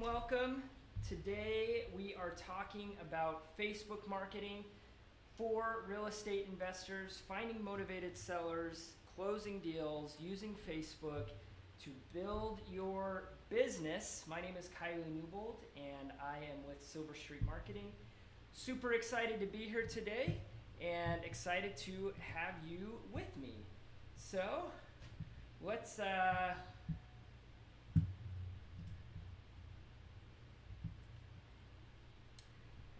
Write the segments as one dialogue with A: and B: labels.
A: Welcome. Today we are talking about Facebook marketing for real estate investors, finding motivated sellers, closing deals, using Facebook to build your business. My name is Kiley Newbold and I am with Silver Street Marketing. Super excited to be here today and excited to have you with me. So let's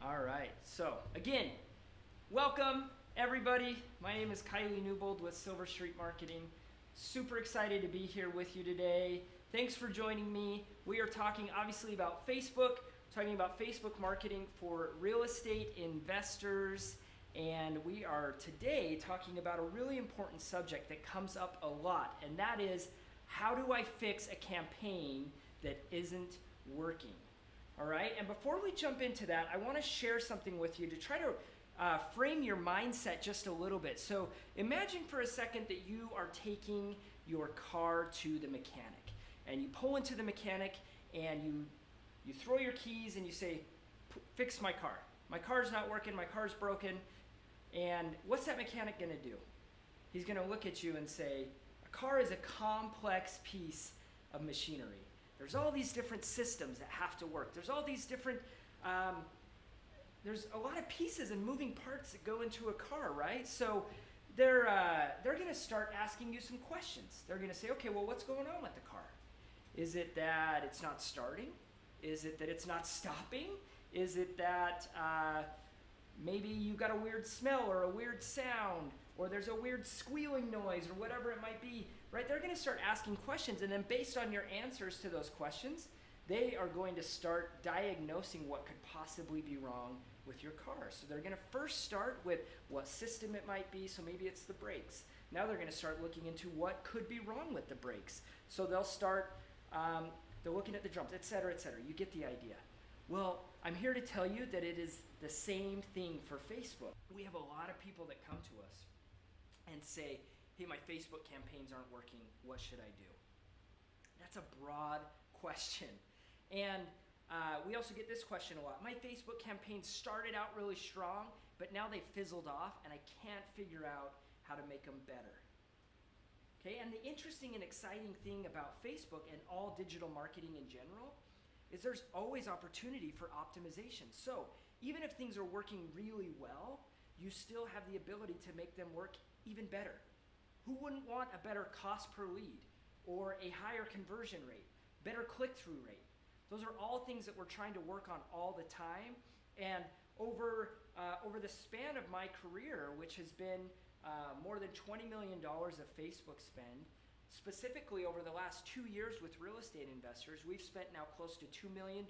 A: all right, so again, welcome everybody. My name is Kiley Newbold with Silver Street Marketing. Super excited to be here with you today. Thanks for joining me. We are talking obviously about Facebook, talking about Facebook marketing for real estate investors, and we are today talking about a really important subject that comes up a lot, and that is, how do I fix a campaign that isn't working? All right, and before we jump into that, I want to share something with you to try to frame your mindset just a little bit. So imagine for a second that you are taking your car to the mechanic, and you pull into the mechanic and you throw your keys and you say, fix my car. My car's not working, my car's broken. And what's that mechanic gonna do? He's gonna look at you and say, a car is a complex piece of machinery. There's all these different systems that have to work. There's all these different, there's a lot of pieces and moving parts that go into a car, right? So they're gonna start asking you some questions. They're gonna say, okay, well, what's going on with the car? Is it that it's not starting? Is it that it's not stopping? Is it that maybe you got a weird smell or a weird sound, or there's a weird squealing noise, or whatever it might be, right? They're gonna start asking questions, and then based on your answers to those questions, they are going to start diagnosing what could possibly be wrong with your car. So they're gonna first start with what system it might be, so maybe it's the brakes. Now they're gonna start looking into what could be wrong with the brakes. So they'll start, they're looking at the drums, et cetera, et cetera. You get the idea. Well, I'm here to tell you that it is the same thing for Facebook. We have a lot of people that come to us and say, hey, my Facebook campaigns aren't working, what should I do? That's a broad question. And we also get this question a lot. My Facebook campaigns started out really strong, but now they fizzled off and I can't figure out how to make them better. Okay, and the interesting and exciting thing about Facebook and all digital marketing in general is there's always opportunity for optimization. So even if things are working really well, you still have the ability to make them work even better. Who wouldn't want a better cost per lead, or a higher conversion rate, better click-through rate? Those are all things that we're trying to work on all the time. And over the span of my career, which has been more than $20 million of Facebook spend, specifically over the last 2 years with real estate investors, we've spent now close to $2 million,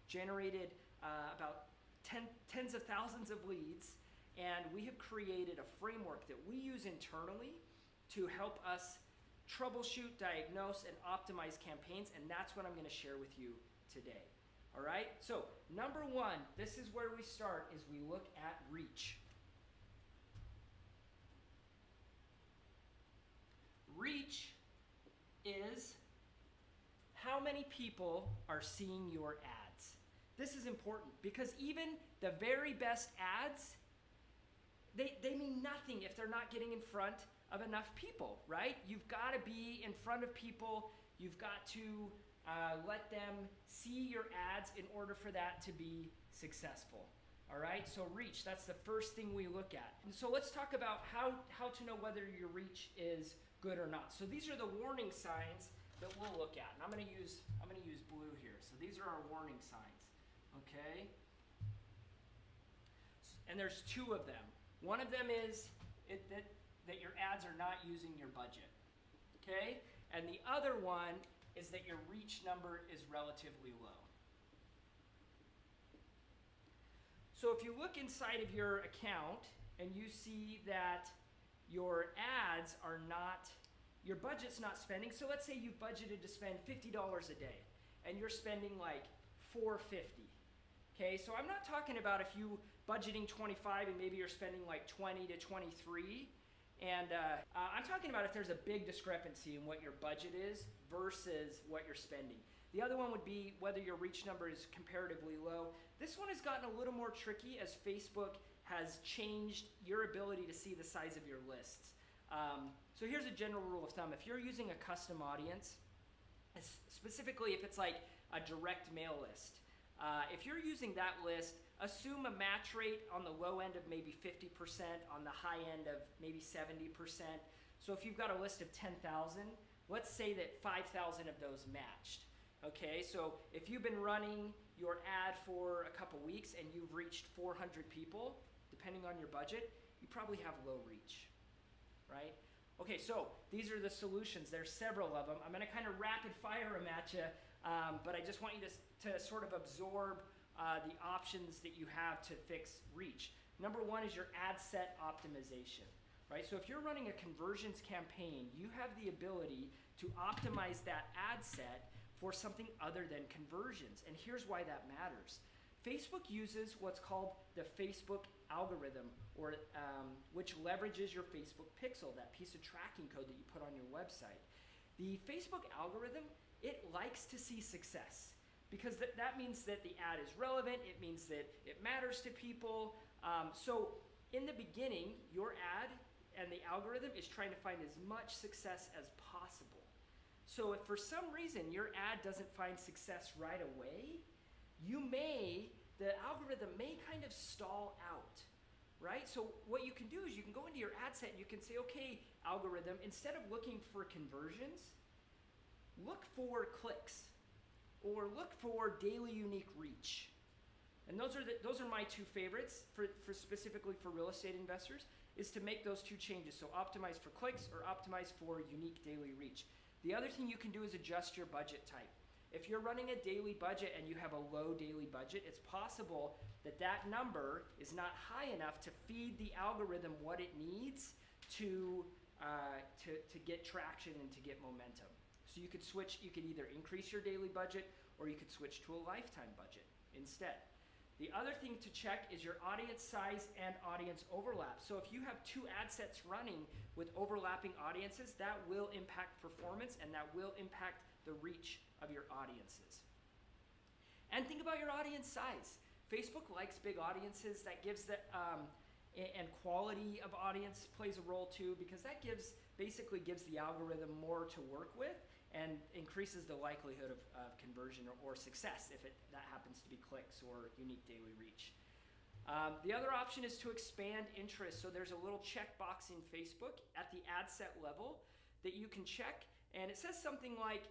A: generated about tens of thousands of leads, and we have created a framework that we use internally to help us troubleshoot, diagnose, and optimize campaigns, and that's what I'm going to share with you today. All right? So, number one, this is where we start, is we look at reach. Reach is how many people are seeing your ads. This is important because even the very best ads, they mean nothing if they're not getting in front of enough people, right? You've got to be in front of people. You've got to let them see your ads in order for that to be successful. All right, so reach, that's the first thing we look at. And so let's talk about how to know whether your reach is good or not. So these are the warning signs that we'll look at. And I'm gonna use blue here. So these are our warning signs, okay? And there's two of them. One of them is that your ads are not using your budget, okay? And the other one is that your reach number is relatively low. So if you look inside of your account and you see that your ads are not, your budget's not spending, so let's say you budgeted to spend $50 a day and you're spending like $4.50. Okay, so I'm not talking about if you budgeting 25 and maybe you're spending like 20 to 23. And I'm talking about if there's a big discrepancy in what your budget is versus what you're spending. The other one would be whether your reach number is comparatively low. This one has gotten a little more tricky as Facebook has changed your ability to see the size of your lists. So here's a general rule of thumb. If you're using a custom audience, specifically if it's like a direct mail list, if you're using that list, assume a match rate on the low end of maybe 50%, on the high end of maybe 70%. So if you've got a list of 10,000, let's say that 5,000 of those matched. Okay, so if you've been running your ad for a couple weeks and you've reached 400 people, depending on your budget, you probably have low reach, right? Okay, so these are the solutions. There's several of them. I'm going to kind of rapid fire them at you, but I just want you to sort of absorb the options that you have to fix reach. Number one is your ad set optimization, right? So if you're running a conversions campaign, you have the ability to optimize that ad set for something other than conversions. And here's why that matters. Facebook uses what's called the Facebook algorithm, or which leverages your Facebook pixel, that piece of tracking code that you put on your website. The Facebook algorithm, it likes to see success because that means that the ad is relevant, it means that it matters to people. So in the beginning, your ad and the algorithm is trying to find as much success as possible. So if for some reason your ad doesn't find success right away, the algorithm may kind of stall out, right? So what you can do is you can go into your ad set and you can say, okay, algorithm, instead of looking for conversions, look for clicks or look for daily unique reach. And those are my two favorites for specifically for real estate investors, is to make those two changes. So optimize for clicks or optimize for unique daily reach. The other thing you can do is adjust your budget type. If you're running a daily budget and you have a low daily budget, it's possible that that number is not high enough to feed the algorithm what it needs to get traction and to get momentum. So you could switch, you could either increase your daily budget or you could switch to a lifetime budget instead. The other thing to check is your audience size and audience overlap. So if you have two ad sets running with overlapping audiences, that will impact performance and that will impact the reach of your audiences. And think about your audience size. Facebook likes big audiences. That gives and quality of audience plays a role too, because that basically gives the algorithm more to work with and increases the likelihood of conversion or success if that happens to be clicks or unique daily reach. The other option is to expand interest. So there's a little checkbox in Facebook at the ad set level that you can check, and it says something like,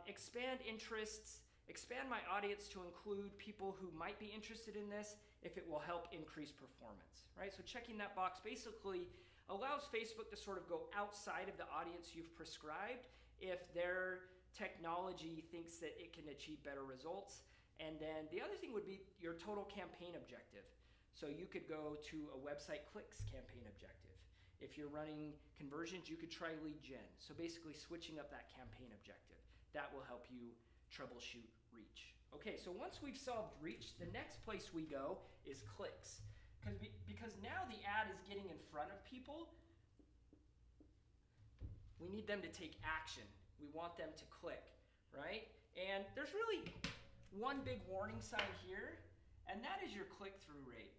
A: expand interests, expand my audience to include people who might be interested in this if it will help increase performance, right? So checking that box basically allows Facebook to sort of go outside of the audience you've prescribed if their technology thinks that it can achieve better results. And then the other thing would be your total campaign objective. So you could go to a website clicks campaign objective. If you're running conversions, you could try lead gen. So basically switching up that campaign objective. That will help you troubleshoot reach. Okay, so once we've solved reach, the next place we go is clicks. Because now the ad is getting in front of people, we need them to take action. We want them to click, right? And there's really one big warning sign here, and that is your click-through rate.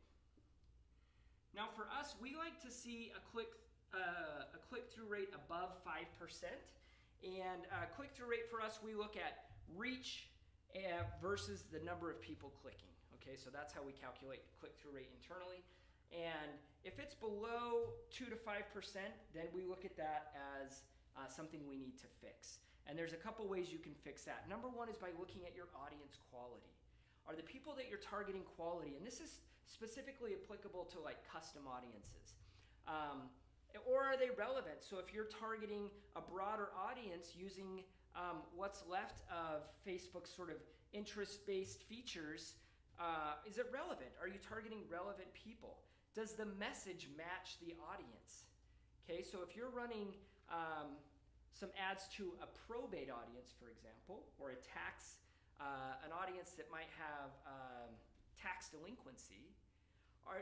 A: Now for us, we like to see a click-through rate above 5%. And click-through rate for us, we look at reach versus the number of people clicking. Okay, so that's how we calculate click-through rate internally. And if it's below 2 to 5%, then we look at that as something we need to fix. And there's a couple ways you can fix that. Number one is by looking at your audience quality. Are the people that you're targeting quality? And this is specifically applicable to like custom audiences. Or are they relevant? So if you're targeting a broader audience using what's left of Facebook's sort of interest-based features, is it relevant? Are you targeting relevant people? Does the message match the audience? Okay, so if you're running some ads to a probate audience, for example, or an audience that might have tax delinquency,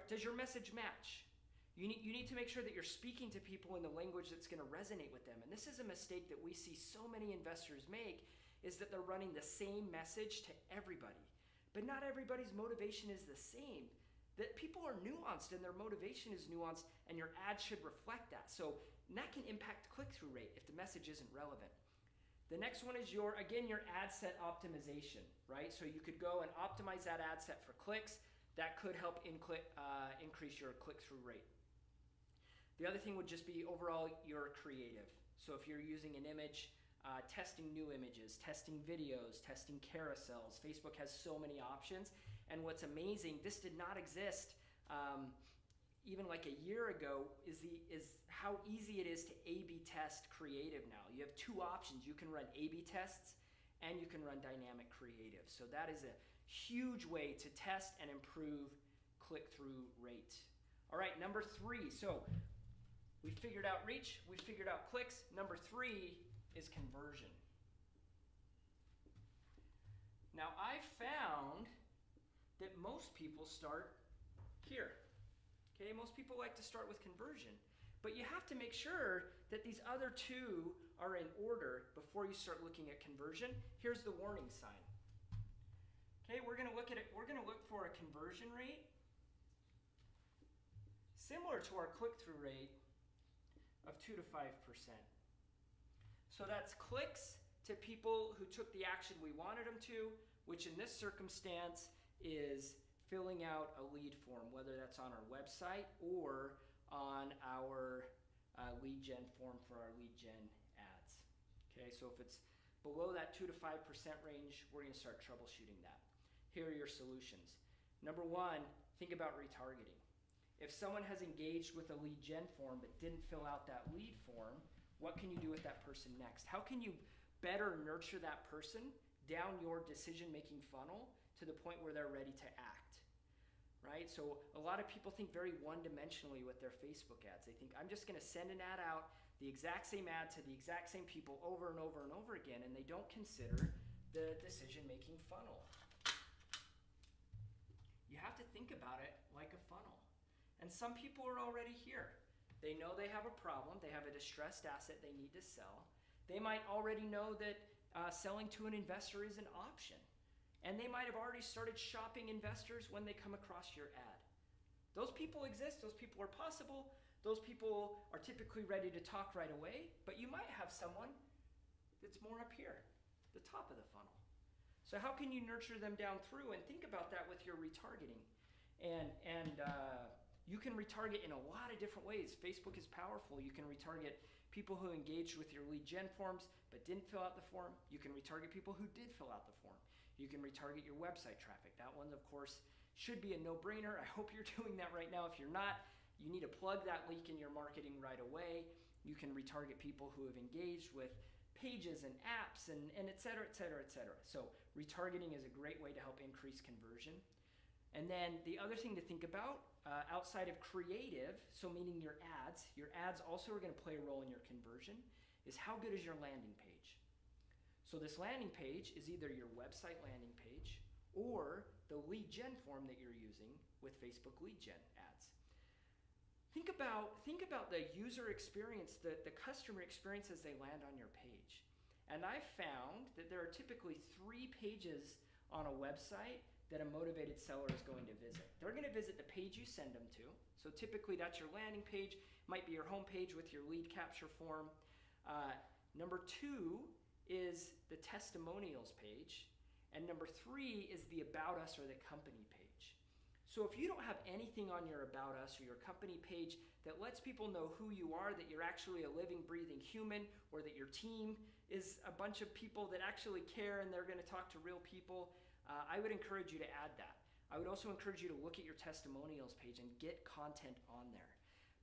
A: does your message match? You need to make sure that you're speaking to people in the language that's going to resonate with them. And this is a mistake that we see so many investors make, is that they're running the same message to everybody. But not everybody's motivation is the same. That people are nuanced and their motivation is nuanced, and your ad should reflect that. So that can impact click-through rate if the message isn't relevant. The next one is your ad set optimization, right? So you could go and optimize that ad set for clicks. That could help increase your click-through rate. The other thing would just be overall your creative. So if you're using an image, testing new images, testing videos, testing carousels. Facebook has so many options. And what's amazing, this did not exist even like a year ago, is how easy it is to A/B test creative now. You have two options. You can run A/B tests and you can run dynamic creative. So that is a huge way to test and improve click-through rate. All right, number 3. So we figured out reach, we figured out clicks. Number 3 is conversion. Now I found that most people start here. Okay, most people like to start with conversion, but you have to make sure that these other two are in order before you start looking at conversion. Here's the warning sign. Okay, we're going to look at it. We're going to look for a conversion rate similar to our click-through rate of 2 to 5%. So that's clicks to people who took the action we wanted them to, which in this circumstance is filling out a lead form, whether that's on our website or on our lead gen form for our lead gen ads. Okay, so if it's below that 2 to 5% range, we're going to start troubleshooting that. Here are your solutions. Number 1, think about retargeting. If someone has engaged with a lead gen form but didn't fill out that lead form, what can you do with that person next? How can you better nurture that person down your decision-making funnel to the point where they're ready to act, right? So a lot of people think very one-dimensionally with their Facebook ads. They think, I'm just going to send an ad out, the exact same ad to the exact same people over and over and over again, and they don't consider the decision-making funnel. You have to think about it like a funnel. And some people are already here. They know they have a problem. They have a distressed asset they need to sell. They might already know that selling to an investor is an option. And they might have already started shopping investors when they come across your ad. Those people exist. Those people are possible. Those people are typically ready to talk right away. But you might have someone that's more up here, the top of the funnel. So how can you nurture them down through? And think about that with your retargeting. And you can retarget in a lot of different ways. Facebook is powerful. You can retarget people who engaged with your lead gen forms but didn't fill out the form. You can retarget people who did fill out the form. You can retarget your website traffic. That one, of course, should be a no-brainer. I hope you're doing that right now. If you're not, you need to plug that leak in your marketing right away. You can retarget people who have engaged with pages and apps and et cetera, et cetera, et cetera. So retargeting is a great way to help increase conversion. And then the other thing to think about outside of creative, so meaning your ads also are going to play a role in your conversion, is how good is your landing page? So this landing page is either your website landing page or the lead gen form that you're using with Facebook lead gen ads. Think about the user experience, the customer experience as they land on your page. And I found that there are typically 3 pages on a website that a motivated seller is going to visit. They're going to visit the page you send them to. So typically that's your landing page, might be your home page with your lead capture form. Number 2 is the testimonials page. And number 3 is the About Us or the company page. So if you don't have anything on your About Us or your company page that lets people know who you are, that you're actually a living, breathing human, or that your team is a bunch of people that actually care and they're going to talk to real people, I would encourage you to add that. I would also encourage you to look at your testimonials page and get content on there.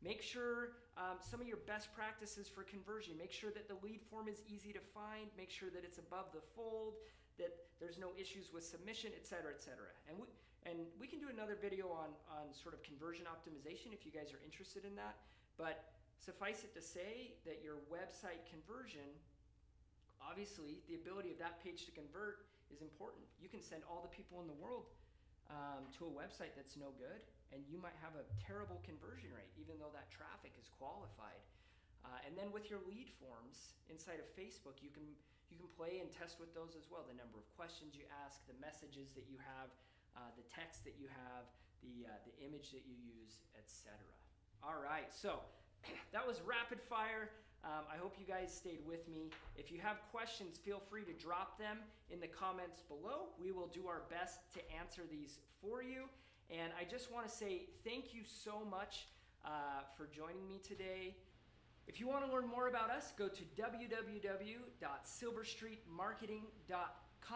A: Make sure some of your best practices for conversion. Make sure that the lead form is easy to find. Make sure that it's above the fold, that there's no issues with submission, et cetera, et cetera. And we can do another video on sort of conversion optimization if you guys are interested in that. But suffice it to say that your website conversion, obviously the ability of that page to convert is important. You can send all the people in the world to a website that's no good, and you might have a terrible conversion rate, even though that traffic is qualified. And then with your lead forms inside of Facebook, you can you can play and test with those as well. The number of questions you ask, the messages that you have, the text that you have, the image that you use, etc. All right, so that was rapid fire. I hope you guys stayed with me. If you have questions, feel free to drop them in the comments below. We will do our best to answer these for you. And I just want to say thank you so much for joining me today. If you want to learn more about us, go to www.silverstreetmarketing.com.